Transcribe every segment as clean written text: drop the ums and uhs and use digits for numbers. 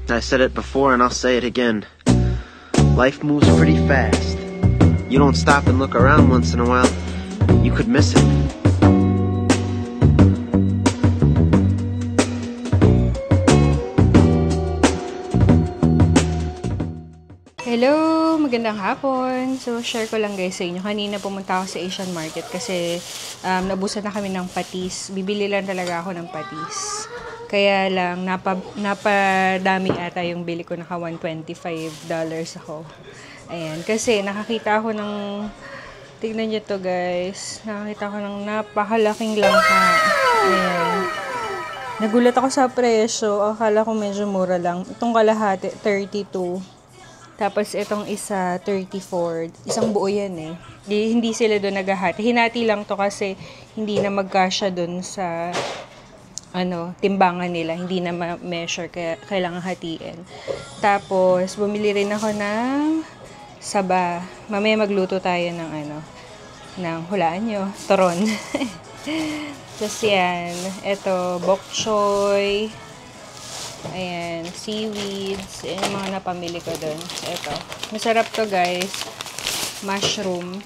I said it before and I'll say it again. Life moves pretty fast. You don't stop and look around once in a while, you could miss it. Hello! Magandang hapon! So, share ko lang guys sa inyo. Kanina pumunta ako sa Asian Market kasi nabusan na kami ng patis. Bibili lang talaga ako ng patis. Kaya lang, napadami ata yung bili ko. Naka $125 ako. Ayan. Kasi nakakita ako ng... Tignan nyo to guys. Nakakita ko ng napakalaking langka. Ayan. Nagulat ako sa presyo. Akala ko medyo mura lang. Itong kalahati, 32. Tapos, itong isa, 34. Isang buo yan eh. Hindi sila doon naghahati. Hinati lang to kasi hindi na magkasya doon sa timbangan nila. Hindi na ma-measure kaya kailangan hatiin. Tapos, bumili rin ako ng saba. Mamaya magluto tayo ng hulaan nyo, toron. Tapos yan. Ito, bok choy. Ayan, seaweeds. Ayan yung mga napamili ko doon. Ito. Masarap to guys. Mushroom.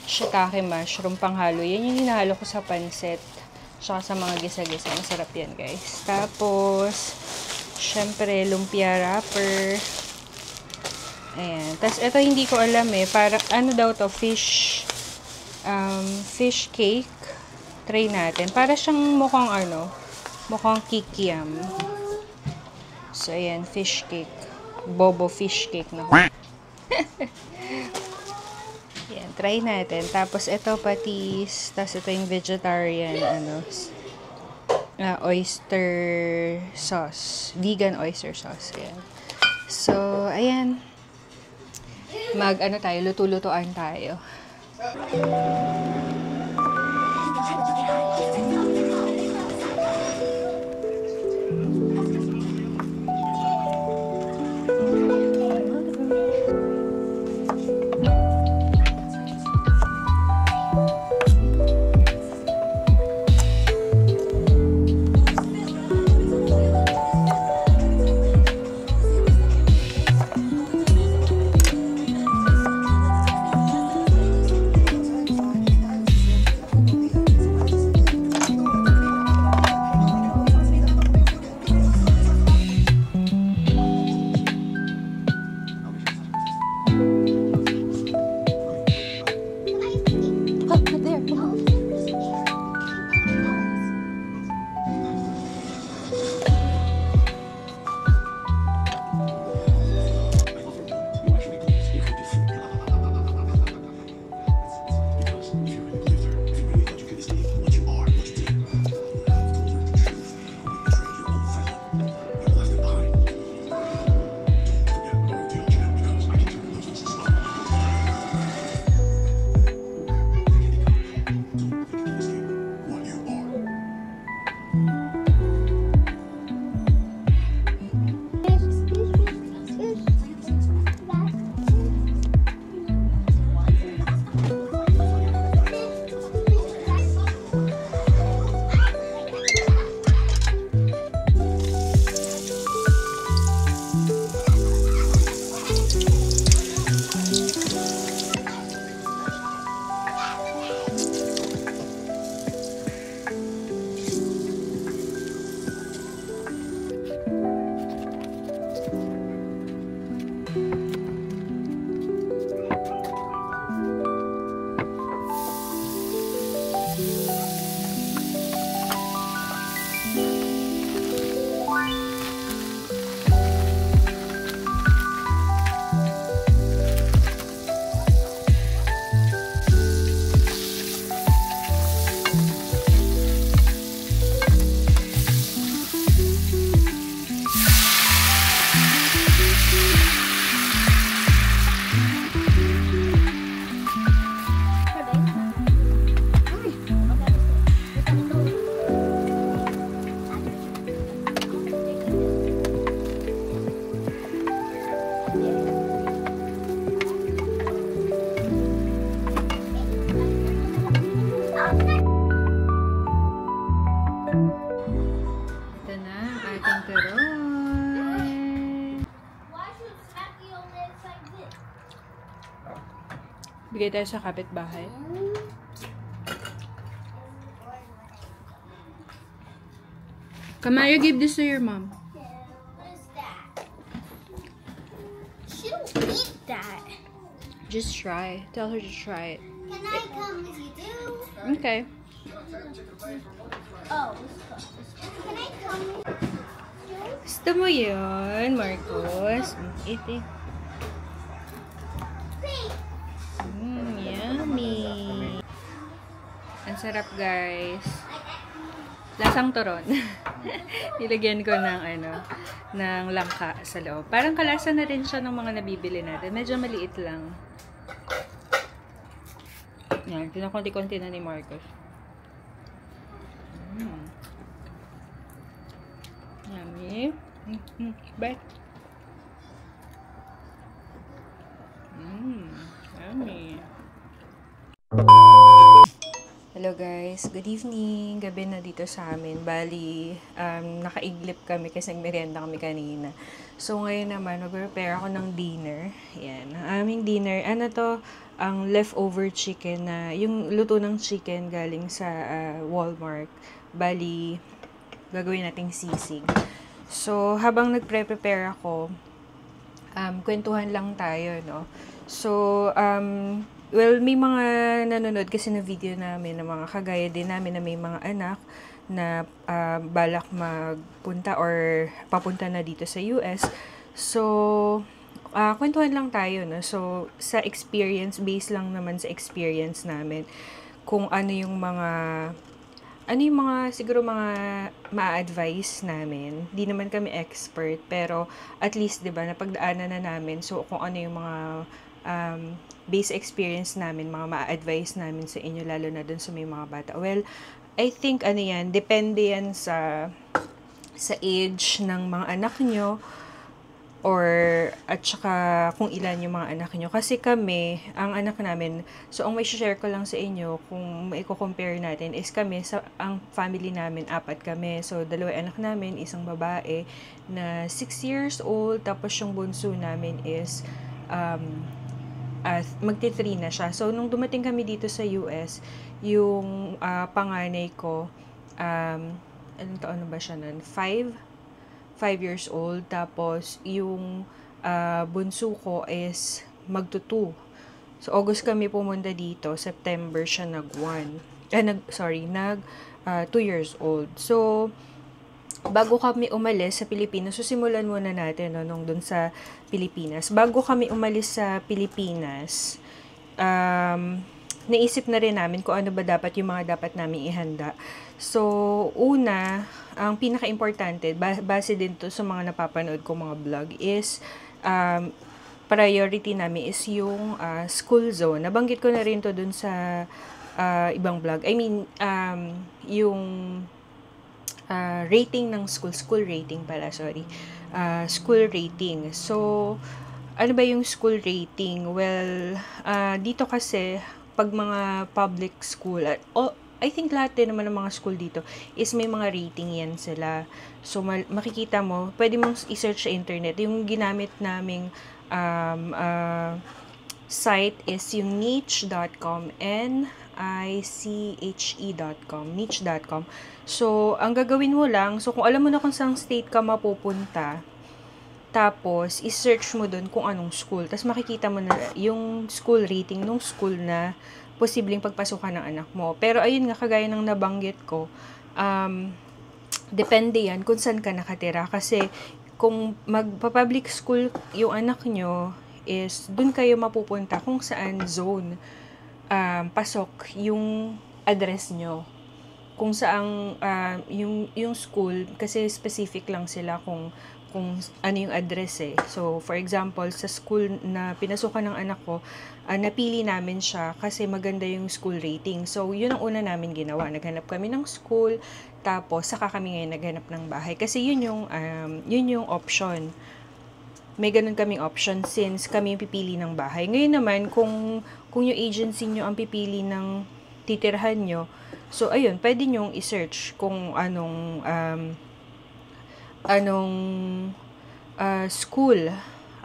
Shiitake mushroom panghalo. Yan yung hinahalo ko sa pancit. Tsaka sa mga gisa-gisa. Masarap yan guys. Tapos, syempre, lumpia wrapper. Ayan. Tapos, ito hindi ko alam eh. Parang, daw to? Fish cake. Try natin. Para siyang mukhang kikiam. So, ayan, fish cake. Bobo fish cake na ko. Ayan, try natin. Tapos, ito patis. Tapos, ito yung vegetarian, oyster sauce. Vegan oyster sauce. Ayan. So, ayan. Luto-lutoan tayo. Bigay tayo sa kapitbahay. Kamaya, give this to your mom. What is that? She don't eat that. Just try. Tell her to try it. Can I come if you do? Okay. Oh, can I come? Gusto mo yun, Marcos? Eat it. Yummy. Ang sarap, guys. Lasang turon. Nilagyan ko ng ng langka sa loob. Parang kalasa na rin siya ng mga nabibili natin. Medyo maliit lang. Yan, pinakunti-kunti na ni Marcos. Yummy. Bye. Yummy. Hello guys, good evening. Gabi na dito sa amin. Bali, nakaiglip kami kasi nagmerienda kami kanina. So ngayon naman, mag-prepare ako ng dinner. Yan, ang aming dinner. Ano to? Ang leftover chicken na, yung luto ng chicken galing sa Walmart. Bali, gagawin nating sisig. So, habang nagpre-prepare ako, kwentuhan lang tayo, no? So, well, may mga nanonood kasi na video namin, na mga kagaya din namin na may mga anak na balak magpunta or papunta na dito sa US. So, kwentuhan lang tayo, no? So, sa experience, based lang naman sa experience namin, kung ano yung mga siguro mga ma-advise namin. Di naman kami expert, pero at least, di ba, napagdaanan na namin. So, kung ano yung mga base experience namin, mga ma-advise namin sa inyo, lalo na dun sa may mga bata. Well, I think, depende yan sa age ng mga anak nyo, at saka kung ilan yung mga anak nyo. Kasi kami, ang anak namin, so ang may share ko lang sa inyo, kung i-compare natin, is kami, ang family namin, 4 kami. So, 2 anak namin, isang babae na 6 years old, tapos yung bunso namin is magti-3 na siya. So, nung dumating kami dito sa US, yung panganay ko, anong taon na ba siya nun? 5 years old. Tapos, yung bunso ko is magto-2. So, August kami pumunta dito. September siya nag-2 years old. So, bago kami umalis sa Pilipinas, so simulan muna natin, no, nung dun sa Pilipinas. Bago kami umalis sa Pilipinas, naisip na rin namin kung ano ba dapat yung mga dapat namin ihanda. So, una, ang pinaka-importante, base din to sa mga napapanood ko mga vlog, is priority namin is yung school zone. Nabanggit ko na rin to dun sa ibang vlog. I mean, yung rating ng school rating pala, sorry. School rating. So, ano ba yung school rating? Well, dito kasi, pag mga public school, I think lahat din naman ng mga school dito is may mga rating yan sila. So, makikita mo, pwede mong i-search sa internet. Yung ginamit naming site is yung niche.com, niche.com, niche.com. So, ang gagawin mo lang, so kung alam mo na kung saan state ka mapupunta, tapos, i-search mo dun kung anong school. Tapos, makikita mo na yung school rating ng school na posibleng pagpasukan ng anak mo. Pero, ayun nga, kagaya ng nabanggit ko, depende yan kung saan ka nakatira. Kasi, kung magpa-public school yung anak nyo, is dun kayo mapupunta kung saan zone pasok yung address nyo. Kung saang yung school, kasi specific lang sila kung ano yung address eh. So, for example, sa school na pinasukan ng anak ko, napili namin siya kasi maganda yung school rating. So, yun ang una namin ginawa. Naghanap kami ng school, tapos saka kami ngayon naghanap ng bahay. Kasi yun yung option. May ganun kaming option since kami yung pipili ng bahay. Ngayon naman, kung yung agency nyo ang pipili ng titirhan nyo, so, ayun, pwede nyong i-search kung anong school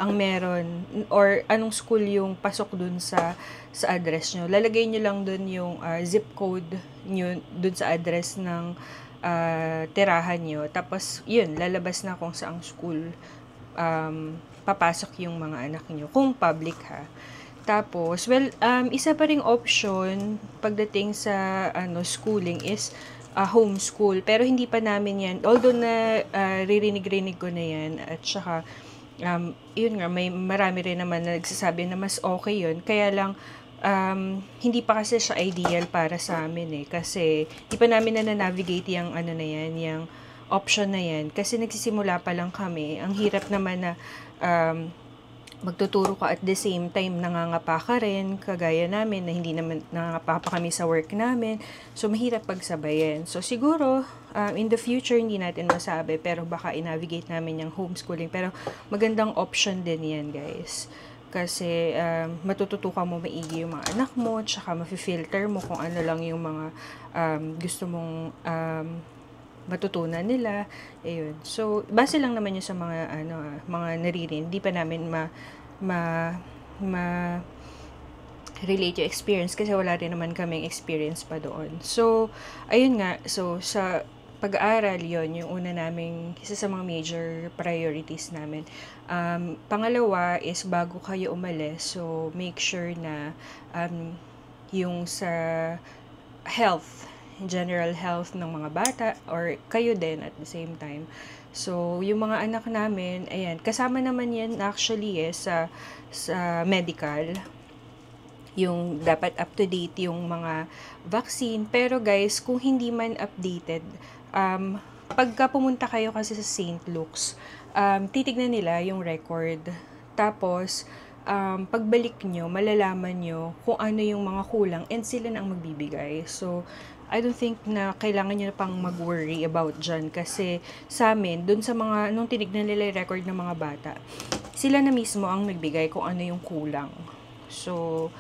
ang meron or anong school yung pasok dun sa address nyo. Lalagay nyo lang dun yung zip code nyo dun sa address ng tirahan nyo. Tapos, yun, lalabas na kung saang school papasok yung mga anak nyo. Kung public ha. Tapos, well, isa pa ring option pagdating sa schooling is homeschool. Pero hindi pa namin yan. Although na ririnig-rinig ko na yan. At saka, yun nga, may marami rin naman na nagsasabi na mas okay yun. Kaya lang, hindi pa kasi siya ideal para sa amin eh. Kasi, di pa namin na-navigate yung na yan, yung option na yan. Kasi nagsisimula pa lang kami. Ang hirap naman na magtuturo ka at the same time nangangapa ka rin, kagaya namin na hindi naman nangangapa pa kami sa work namin. So, mahirap pagsabayin. So, siguro, in the future, hindi natin masabi, pero baka i-navigate namin yung homeschooling. Pero, magandang option din yan, guys. Kasi, matututukan mo maigi yung mga anak mo, tsaka mafi-filter mo kung ano lang yung mga gusto mong matutunan nila. Ayun. So, base lang naman yun sa mga mga naririnig. Hindi pa namin relate yung experience kasi wala rin naman kaming experience pa doon. So, ayun nga. So, sa pag-aaral yon yung una naming, isa sa mga major priorities namin. Pangalawa is bago kayo umalis, so make sure na yung sa health, general health ng mga bata or kayo din at the same time. So, yung mga anak namin, ayan, kasama naman yan actually sa medical. Yung dapat up to date yung mga vaccine. Pero guys, kung hindi man updated, pagka pumunta kayo kasi sa St. Luke's, titignan nila yung record. Tapos, pagbalik nyo, malalaman nyo kung ano yung mga kulang and sila na ang magbibigay. So, I don't think na kailangan nyo na pang mag-worry about dyan kasi sa amin, dun sa mga, nung tinignan nila yung record ng mga bata, sila na mismo ang nagbigay kung ano yung kulang. So,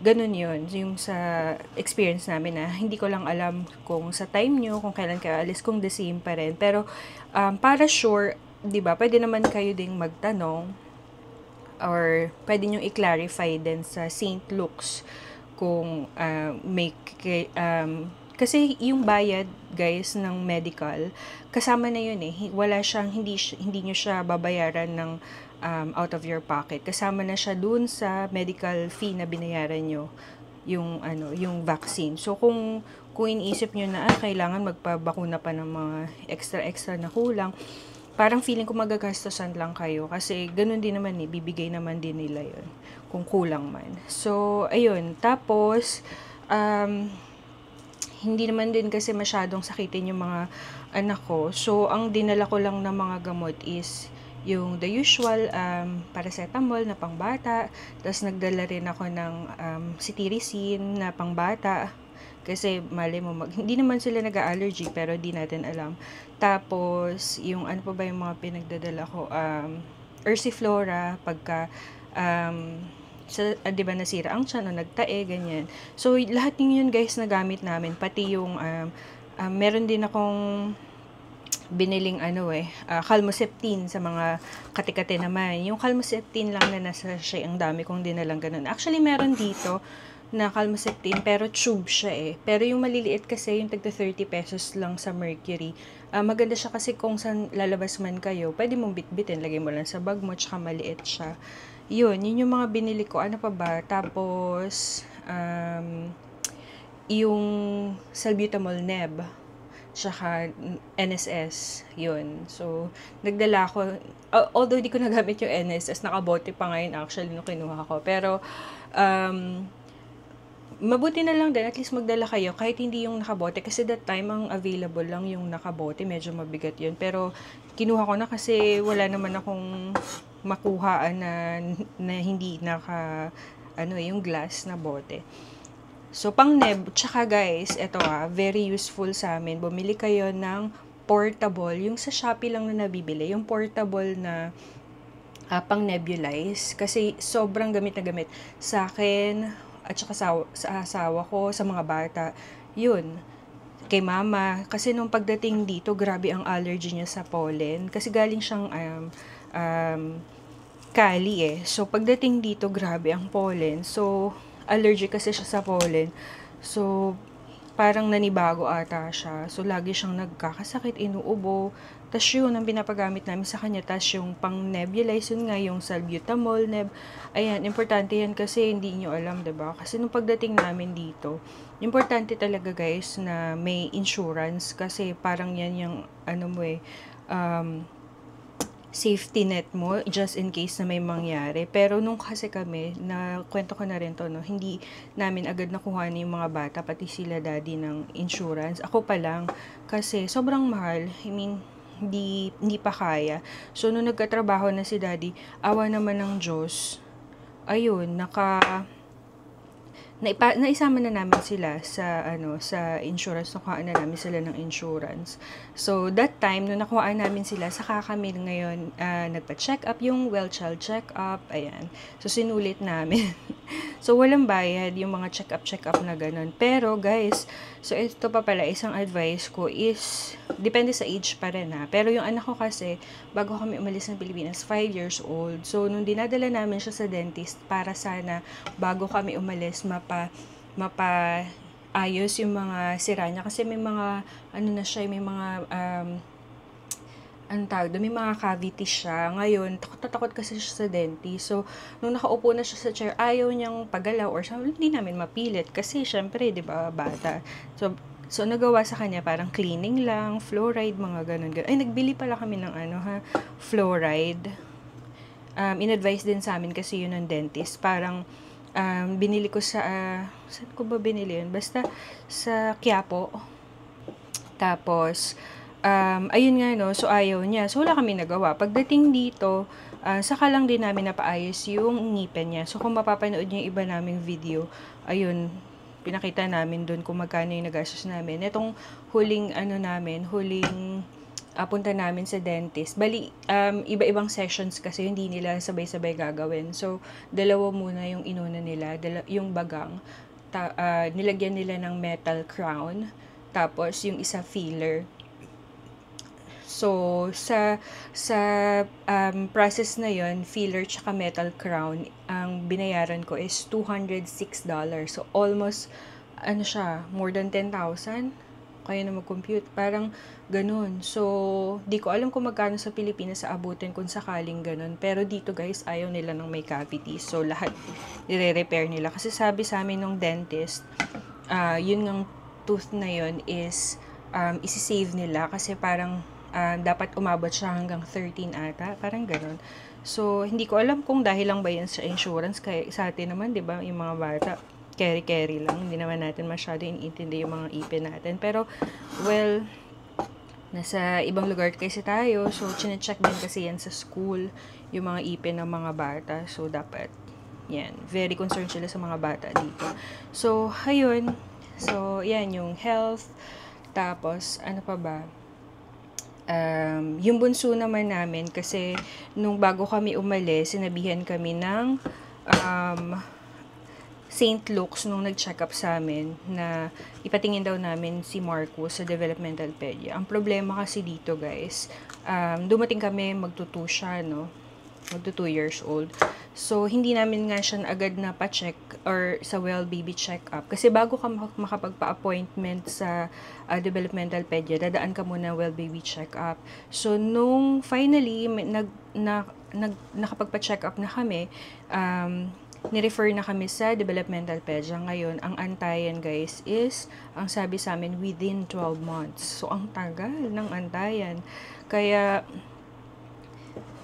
ganun yun, yung sa experience namin na hindi ko lang alam kung sa time nyo, kung kailan kayo alis, kung the same pa rin. Pero, para sure, di ba, pwede naman kayo ding magtanong or pwede nyo i-clarify din sa St. Luke's kung kasi yung bayad guys ng medical kasama na yun eh, wala siyang hindi nyo siya babayaran ng out of your pocket, kasama na siya dun sa medical fee na binayaran nyo yung vaccine. So kung iniisip nyo na kailangan magpabakuna pa ng mga extra na kulang, parang feeling ko magagastosan lang kayo kasi ganun din naman eh, bibigay naman din nila yun kung kulang man. So, ayun. Tapos, hindi naman din kasi masyadong sakitin yung mga anak ko. So, ang dinala ko lang na mga gamot is yung the usual paracetamol na pangbata. Tapos, nagdala rin ako ng cetirizine na pangbata. Kasi, mali mo, hindi naman sila nag-allergy, pero di natin alam. Tapos, yung ano pa ba yung mga pinagdadala ko? Ursiflora, pagka, di ba nasira ang tiyan o nagtae, ganyan. So, lahat yun guys na gamit namin. Pati yung, meron din akong biniling Calmoseptine sa mga katikate naman. Yung Calmoseptine lang na nasa siya, ang dami kong dinalang ganun. Actually, meron dito na Calmoseptine, pero tube siya eh. Pero yung maliliit kasi, yung tagta 30 pesos lang sa Mercury. Maganda siya kasi kung saan lalabas man kayo, pwede mong bitbitin, lagay mo lang sa bag mo, tsaka maliit siya. Yun yung mga binili ko. Ano pa ba? Tapos, yung salbutamol neb, tsaka NSS, yun. So, nagdala ko, although di ko nagamit yung NSS, nakabote pa ngayon actually nung kinuha ko. Pero, mabuti na lang din, at least magdala kayo, kahit hindi yung nakabote, kasi that time, ang available lang yung nakabote, medyo mabigat yun. Pero, kinuha ko na kasi wala naman akong makuhaan na hindi yung glass na bote. So, pang neb, tsaka guys, eto very useful sa amin. Bumili kayo ng portable, yung sa Shopee lang na nabibili, yung portable na pang nebulize. Kasi sobrang gamit na gamit sa akin, at saka sa asawa ko, sa mga bata. Yun, kay mama. Kasi nung pagdating dito, grabe ang allergy niya sa pollen. Kasi galing siyang Cali eh. So, pagdating dito, grabe ang pollen. So, allergic kasi siya sa pollen. So, parang nanibago ata siya. So, lagi siyang nagkakasakit, inuubo. Tapos yun, ang pinapagamit namin sa kanya. Tapos yung pang nebulize, yun nga, yung salbutamol, ayan, importante yan kasi hindi nyo alam, diba? Kasi nung pagdating namin dito, importante talaga guys na may insurance kasi parang yan yung, safety net mo just in case na may mangyari. Pero nung kasi kami, na kwento ko na rin to, no, hindi namin agad nakuha na yung mga bata, pati sila daddy ng insurance. Ako pa lang, kasi sobrang mahal. I mean, hindi pa kaya. So, nung nagkatrabaho na si daddy, awa naman ng Diyos, ayun, naisama na namin sila sa insurance, nakuhaan na namin sila ng insurance. So, that time, nung nakuhaan namin sila, saka kami ngayon nagpa-check up, yung well child check up, ayan. So, sinulit namin. So, walang bayad yung mga check up na ganun. Pero, guys, so ito pa pala, isang advice ko is, depende sa age pa rin ha. Pero yung anak ko kasi, bago kami umalis ng Pilipinas, 5 years old. So, nung dinadala namin siya sa dentist, para sana, bago kami umalis, ayos yung mga sira niya. Kasi may mga, may mga, may mga cavities siya. Ngayon, takot kasi siya sa dentist. So, nung nakaupo na siya sa chair, ayaw niyang paggalaw or hindi namin mapilit. Kasi, syempre, di ba, bata. So, nagawa sa kanya, parang cleaning lang, fluoride, mga ganun. Ay, nagbili pala kami ng fluoride. In-advise din sa amin kasi yun ng dentist. Parang, binili ko sa, saan ko ba binili yun? Basta, sa Quiapo. Tapos, ayun nga no, so ayaw niya. So, wala kami nagawa. Pagdating dito, saka lang din namin napaayos yung ngipin niya. So, kung mapapanood niyo yung iba naming video, ayun, pinakita namin dun kung magkano yung nagastos namin. Itong huling, punta namin sa dentist. Bali, iba-ibang sessions kasi hindi nila sabay-sabay gagawin. So, dalawa muna yung inuna nila, yung bagang, nilagyan nila ng metal crown, tapos yung isa filler. So, sa process na yon, filler tsaka metal crown, ang binayaran ko is $206. So, almost, more than 10,000. Kaya na mag-compute. Parang ganun. So, di ko alam kung magkano sa Pilipinas sa abutin kung sakaling ganun. Pero dito guys, ayaw nila ng may cavities. So, lahat nire-repair nila. Kasi sabi sa amin ng dentist, yun ng tooth na yun is isi-save nila. Kasi parang dapat umabot siya hanggang 13 ata. Parang ganun. So, hindi ko alam kung dahil lang ba yan sa insurance. Kaya sa atin naman, di ba, yung mga bata, carry lang. Hindi naman natin masyado iniintindi yung mga ipin natin. Pero, well, nasa ibang lugar kasi tayo. So, chinecheck din kasi yan sa school, yung mga ipin ng mga bata. So, dapat, yan, very concerned sila sa mga bata dito. So, ayun. So, yan, yung health. Tapos, ano pa ba? Yung bunso naman namin, kasi nung bago kami umalis, sinabihan kami ng St. Luke's nung nag-check up sa amin na ipatingin daw namin si Marcus sa developmental pedia. Ang problema kasi dito guys, dumating kami magto-2 siya, no? Magto 2 years old. So, hindi namin nga siya agad na pa-check or sa well baby check-up. Kasi bago ka makapagpa-appointment sa developmental pedia, dadaan ka muna well baby check-up. So, nung finally, nakapagpa-check up na kami, ni-refer na kami sa developmental pedia. Ngayon, ang antayan guys is, ang sabi sa amin, within 12 months. So, ang tagal ng antayan. Kaya,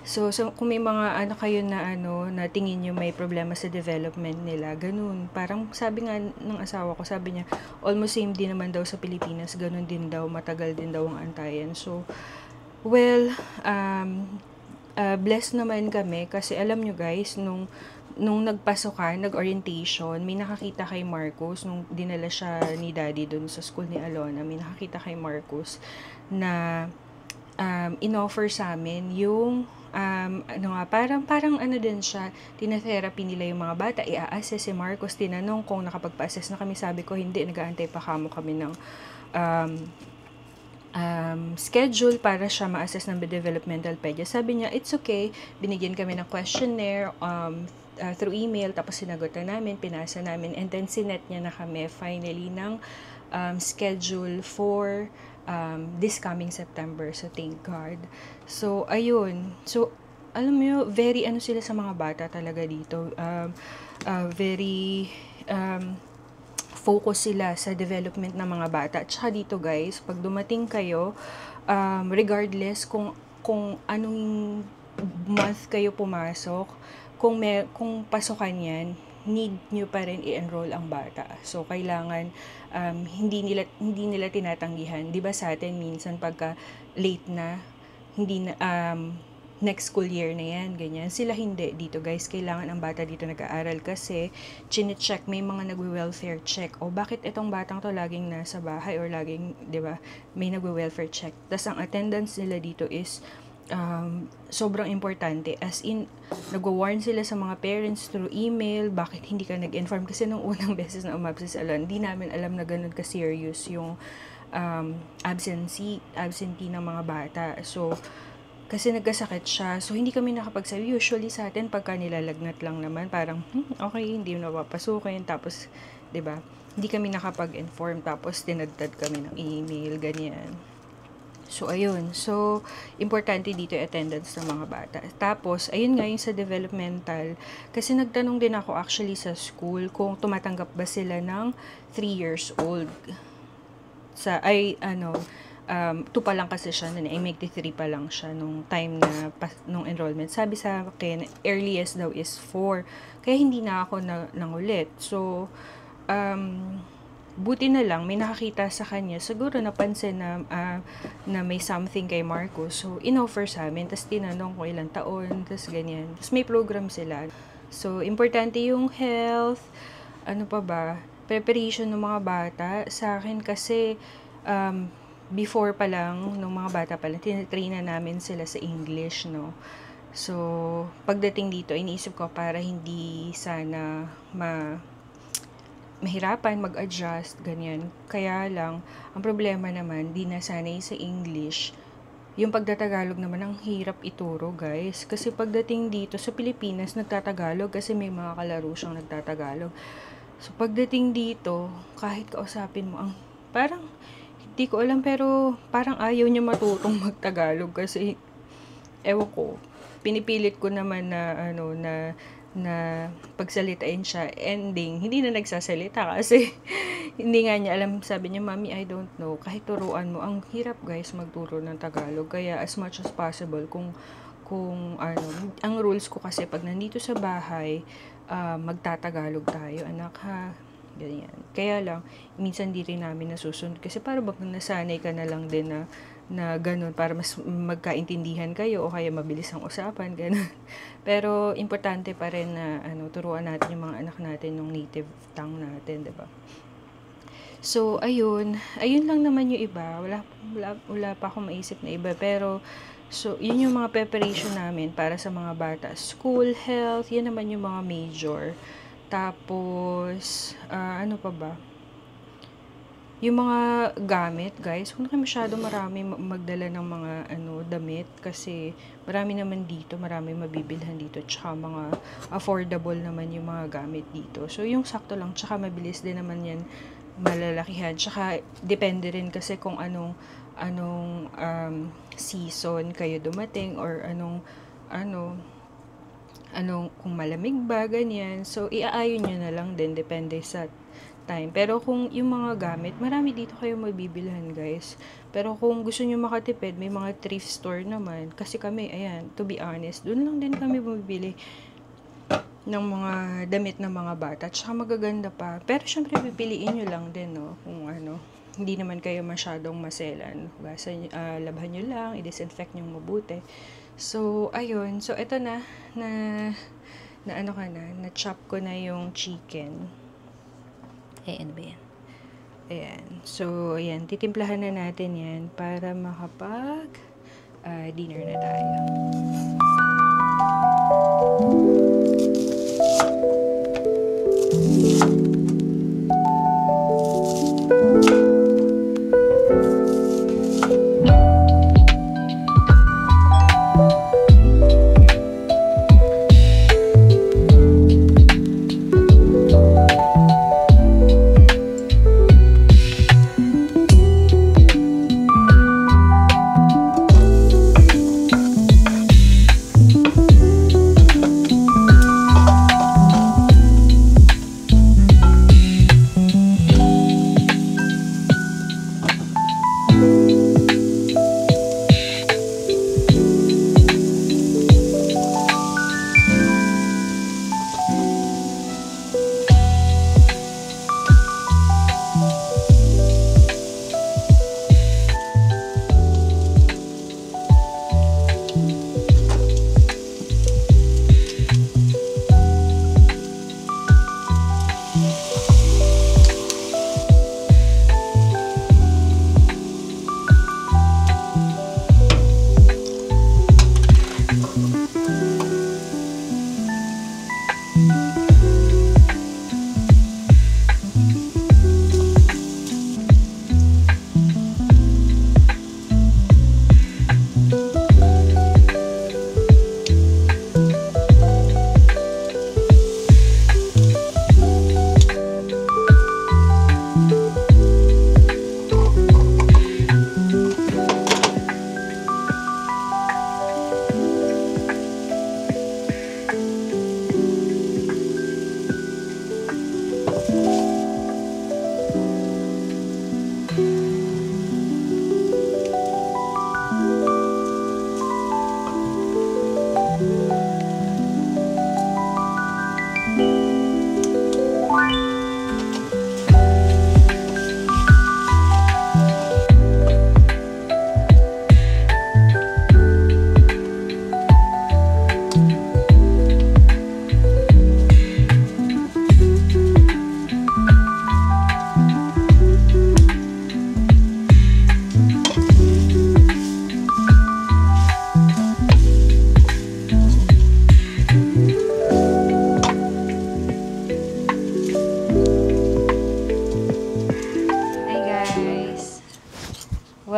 so kung may mga kayo na na tingin nyo may problema sa development nila, ganun. Parang sabi nga ng asawa ko, sabi niya, almost same din naman daw sa Pilipinas, ganun din daw, matagal din daw ang antayan. So, well, blessed naman kami kasi alam nyo guys, nung nagpasukan, nag-orientation, may nakakita kay Marcus, nung dinala siya ni Daddy dun sa school ni Alona, may nakakita kay Marcus na in-offer sa amin yung parang din siya, tina-therapy nila yung mga bata, i-assess si Marcus, tinanong kung nakapagpa-assess na kami, sabi ko hindi, nag-aantay pa kami ng schedule para siya ma-assess ng developmental pedia. Sabi niya, it's okay. Binigyan kami ng questionnaire through email, tapos sinagot na namin, pinasa namin, and then sinet niya na kami finally ng schedule for this coming September. So, thank God. So, ayun. So, alam mo, very ano sila sa mga bata talaga dito. Very focus sila sa development ng mga bata. At saka dito guys, pag dumating kayo, regardless kung anong month kayo pumasok, kung pasukan yan, need nyo pa rin i-enroll ang bata. So, kailangan hindi nila tinatanggihan. 'Di ba sa atin minsan pagka late na, hindi na next school year na yan, ganyan. Sila hindi dito guys. Kailangan ang bata dito nag-aaral kasi chine-check, may mga nagwe-welfare check. O bakit itong batang to laging nasa bahay or laging, 'di ba, may nagwe-welfare check. Tapos ang attendance nila dito is sobrang importante, as in nagwa-warn sila sa mga parents through email, bakit hindi ka nag-inform, kasi nung unang beses na umabsent si Alon, hindi namin alam na ganun ka-serious yung absentee ng mga bata. So kasi nagkasakit siya, so hindi kami nakapagsabi. Usually sa atin pagka nilalagnat lang naman, parang okay, hindi mo napapasukin, tapos 'di ba, hindi kami nakapag-inform, tapos dinagdad kami ng email, ganyan. So, ayun. So, importante dito yung attendance ng mga bata. Tapos, ayun nga yung sa developmental. Kasi nagtanong din ako actually sa school kung tumatanggap ba sila ng 3 years old. 2 pa lang kasi siya, ay make 3 pa lang siya nung time na, nung enrollment. Sabi sa akin, earliest daw is 4. Kaya hindi na ako nangulit. So, buti na lang may nakakita sa kanya, siguro napansin na may something kay Marco, so inoffer sa amin, tapos tinanong ko ilang taon, tapos ganyan, tapos may program sila. So importante yung health, ano pa ba, preparation ng mga bata. Sa akin kasi before pa lang, nung mga bata pa lang, tinatrain na namin sila sa English, no. So pagdating dito, iniisip ko para hindi sana mahirapan mag-adjust, ganyan. Kaya lang, ang problema naman, di nasanay sa English. Yung pagtatagalog naman, ang hirap ituro, guys. Kasi pagdating dito sa Pilipinas, nagtatagalog kasi may mga kalaro siyang nagtatagalog. So, pagdating dito, kahit kausapin mo, parang, hindi ko alam, pero parang ayaw niya matutong magtagalog kasi, ewan ko, pinipilit ko naman na pagsalitain siya, ending, hindi na nagsasalita kasi hindi nga niya alam. Sabi niya, Mommy, I don't know. Kahit turuan mo, ang hirap guys magturo ng Tagalog. Kaya as much as possible, kung ang rules ko kasi pag nandito sa bahay, magtatagalog tayo, anak ha. Ganyan. Kaya lang, minsan di rin namin nasusunod kasi para bang nasanay ka na lang din na ganun, para mas magkaintindihan kayo o kaya mabilis ang usapan, ganun. Pero importante pa rin na turuan natin yung mga anak natin ng native tongue natin, 'di ba? So ayun lang naman yung iba. Wala pa akong maisip na iba, pero so yun yung mga preparation namin para sa mga bata. School, health, yan naman yung mga major. Tapos ano pa ba? Yung mga gamit, guys, huwag na kayo masyado marami magdala ng mga damit kasi marami naman dito, marami mabibilhan dito, tsaka mga affordable naman yung mga gamit dito. So, yung sakto lang, tsaka mabilis din naman yan malalakihan. Tsaka, depende rin kasi kung anong season kayo dumating or kung malamig ba, ganyan. So, iaayon nyo na lang din, depende sa time. Pero kung yung mga gamit, marami dito kayo mabibilhan, guys. Pero kung gusto nyo makatipid, may mga thrift store naman. Kasi kami, ayan, to be honest, doon lang din kami bumibili ng mga damit ng mga bata. Tsaka magaganda pa. Pero syempre, pipiliin nyo lang din, no? Kung hindi naman kayo masyadong maselan. Labhan nyo lang, i-disinfect nyo mabuti. So, ayun. So, ito na chop ko na yung chicken. Ayan ba yan? Ayan. So, ayan. Titimplahan na natin yan para makapag dinner na tayo.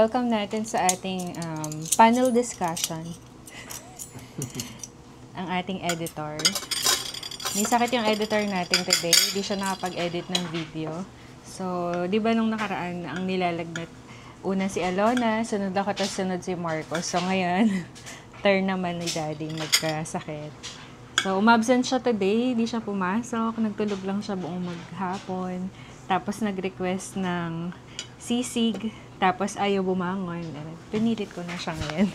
welcome natin sa ating panel discussion. Ang ating editor. May sakit yung editor natin today. Hindi siya nakapag-edit ng video. So, di ba nung nakaraan, ang nilalagnat, una si Alona, sunod ako, tapos sunod si Marcos. So, ngayon, turn naman ni Daddy magkasakit. So, umabsent siya today. Hindi siya pumasok. Nagtulog lang siya buong maghapon. Tapos, nag-request ng sisig. Tapos, ayaw bumangon. Pinilit ko na siya ngayon.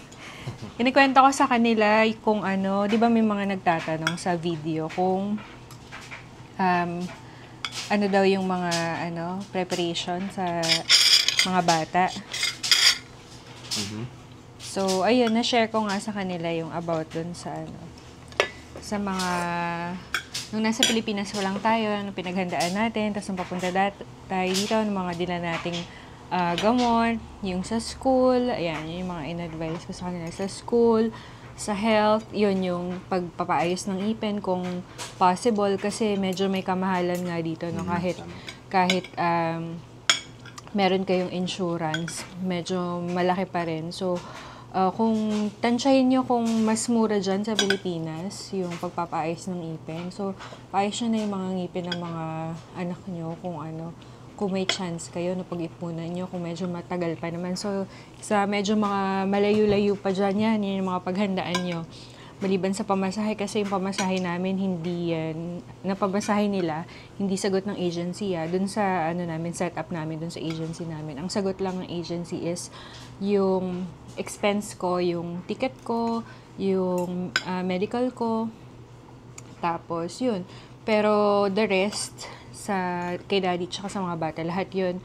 Kinikwento ko sa kanila kung ano, di ba may mga nagtatanong sa video kung ano daw yung mga preparation sa mga bata. So, ayun, na-share ko nga sa kanila yung about dun sa sa mga nung nasa Pilipinas walang tayo, nung pinaghandaan natin, tapos nung papunta tayo dito, ng mga dila nating gamot, yung sa school, ayan, yun yung mga in-advise ko sa kanila sa school, sa health, yun yung pagpapaayos ng ipin kung possible, kasi medyo may kamahalan nga dito, no, kahit meron kayong insurance, medyo malaki pa rin. So, kung tansyahin nyo kung mas mura dyan sa Pilipinas, yung pagpapaayos ng ipin. So, paayos nyo na yung mga ngipin ng mga anak nyo kung may chance kayo na pag-ipunan nyo, kung medyo matagal pa naman. So, sa medyo mga malayo-layo pa dyan yan, yun yung mga paghandaan nyo. Maliban sa pamasahe, kasi yung pamasahe namin, hindi yan, napamasahe nila, hindi sagot ng agency, dun sa, namin, setup namin, dun sa agency namin. Ang sagot lang ng agency is, yung expense ko, yung ticket ko, yung medical ko, tapos yun. Pero the rest, kay Daddy tsaka sa mga bata, lahat yun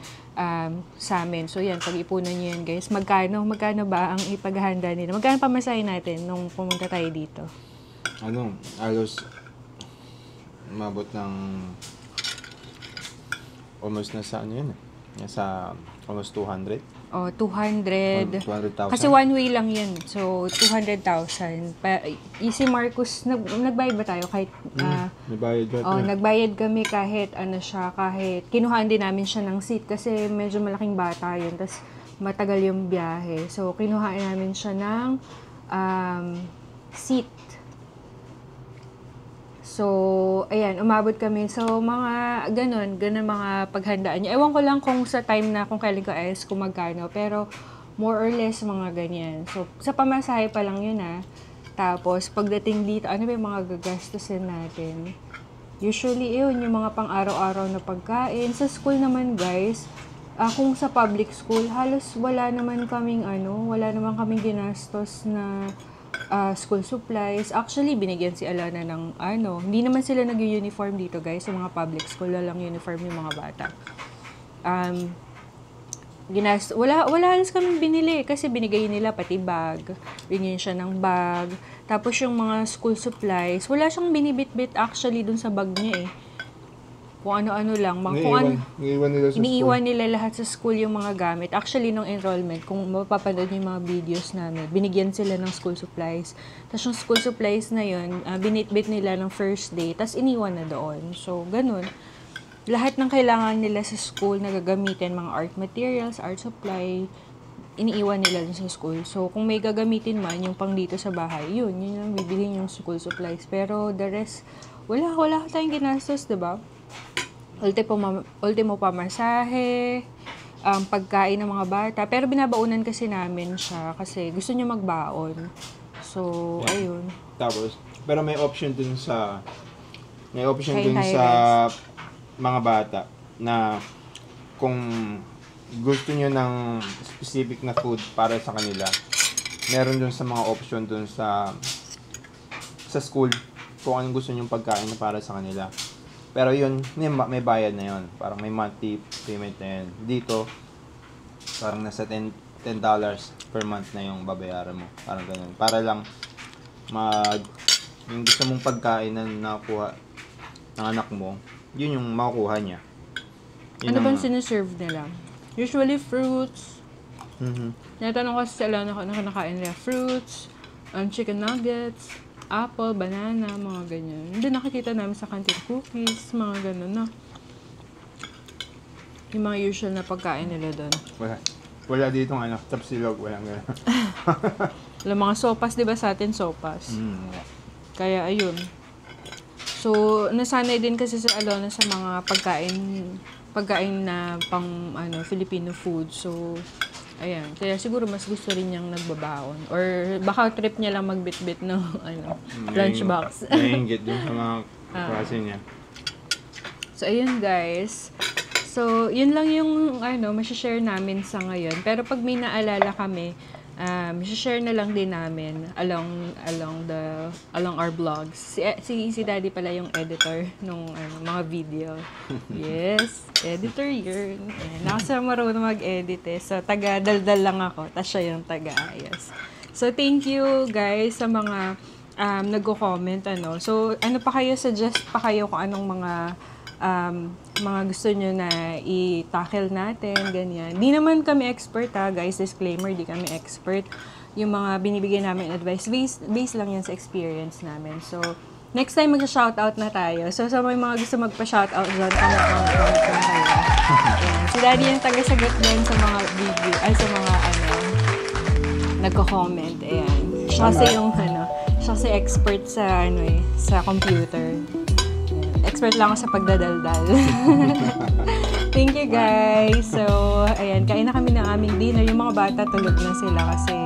sa amin. So yan, pag-ipunan nyo yan guys. Magkano ba ang ipaghahanda nila? Magkano pamasahin natin nung pumunta tayo dito? Halos mabot ng almost nasa nasa almost 200. Oh, 200. 200,000. Kasi one way lang yun. So, 200,000. Si Marcos, nagbayad ba tayo? Kahit, nagbayad ba? Nagbayad kami kahit kahit kinuhaan din namin siya ng seat kasi medyo malaking bata yun. Tapos, matagal yung biyahe. So, kinuhaan namin siya ng seat. So, ayan, umabot kami. So, mga ganun mga paghandaan niya. Ewan ko lang kung sa time na kung kailan ko ayos kung magkano. Pero, more or less, mga ganyan. So, sa pamasahe pa lang yun Tapos, pagdating dito, ano ba yung mga gagastusin natin? Usually, yun, yung mga pang-araw-araw na pagkain. Sa school naman, guys, kung sa public school, halos wala naman kaming ginastos na school supplies. Actually, binigyan si Alana ng hindi naman sila nag-uniform dito guys, sa mga public school, walang uniform yung mga bata. Wala halos kami binili kasi binigay nila pati bag, binigyan siya ng bag, tapos yung mga school supplies, wala siyang binibit-bit actually dun sa bag niya kung ano-ano lang. Iniiwan nila lahat sa school yung mga gamit. Actually, nung enrollment, kung mapapanood yung mga videos namin, binigyan sila ng school supplies. Tapos yung school supplies na yun, binitbit nila ng first day, tapos iniwan na doon. So, ganun. Lahat ng kailangan nila sa school na gagamitin, mga art materials, art supply, iniiwan nila dun sa school. So, kung may gagamitin man, yung pang dito sa bahay, yun lang bibilhin yung school supplies. Pero, the rest, wala tayong ginastos, diba? Ultimo pamasahe, pagkain ng mga bata. Pero binabaunan kasi namin siya kasi gusto niya magbaon. So, ayun. Tapos, pero may option dun sa mga bata na kung gusto niyo ng specific na food para sa kanila, meron dun sa mga option dun sa school kung anong gusto niyong pagkain na para sa kanila. Pero yun, may bayad na yun. Parang may monthly payment na yun. Dito, parang nasa $10 per month na yung babayaran mo. Parang ganun. Para lang yung gusto mong pagkain na nakuha ng anak mo, yun yung makukuha niya. Yun ano bang siniserve nila? Usually fruits. Natanong ko sa Alana kung ano nakain nila. Fruits, chicken nuggets, apple, banana, mga ganyan. Hindi nakikita namin sa canteen cookies, mga ganun na. Yung mga usual na pagkain nila doon. Wala. Wala ditong tapsilog, walang gano'n. Alam, mga sopas, di ba sa atin sopas? Kaya, ayun. So, nasanay din kasi sa Alona sa mga pagkain na pang, Filipino food. So, ayan. Kaya siguro mas gusto rin niyang nagbabaon. Or baka trip niya lang magbitbit ng, lunchbox. Nahingit dun sa mga klase niya. So, ayun guys. So, yun lang yung masishare namin sa ngayon. Pero pag may naalala kami, share na lang din namin along our vlogs. Si Daddy pala yung editor nung mga video. Yes, editor yun. Nakasa marunong mag-edit eh. So, taga-daldal lang ako. Tapos siya yung taga-ayos. So, thank you guys sa mga nagko-comment. So, pa kayo, suggest pa kayo kung anong mga gusto nyo na i-tackle natin, ganyan. Di naman kami expert guys, disclaimer, di kami expert. Yung mga binibigyan namin advice, based lang yan sa experience namin. So, next time mag-shoutout na tayo. So, sa may mga gusto magpa-shoutout dyan, comment lang kayo. Si Daddy yung taga-sagot din sa mga video, sa mga nagko-comment. Ayan. Siya kasi yung, siya kasi expert sa, sa computer. Expert lang ako sa pagdadaldal. Thank you guys. So, ayan, kain na kami ng aming dinner. Yung mga bata tulog na sila kasi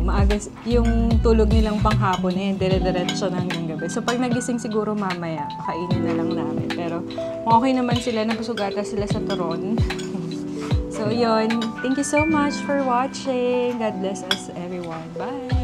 maaga yung tulog nilang panghapon dire-diretso na hanggang gabi. So, pag nagising siguro mamaya, pakainin na lang namin. Pero, okay naman sila, napasugata sila sa turon. So, yun. Thank you so much for watching. God bless us everyone. Bye!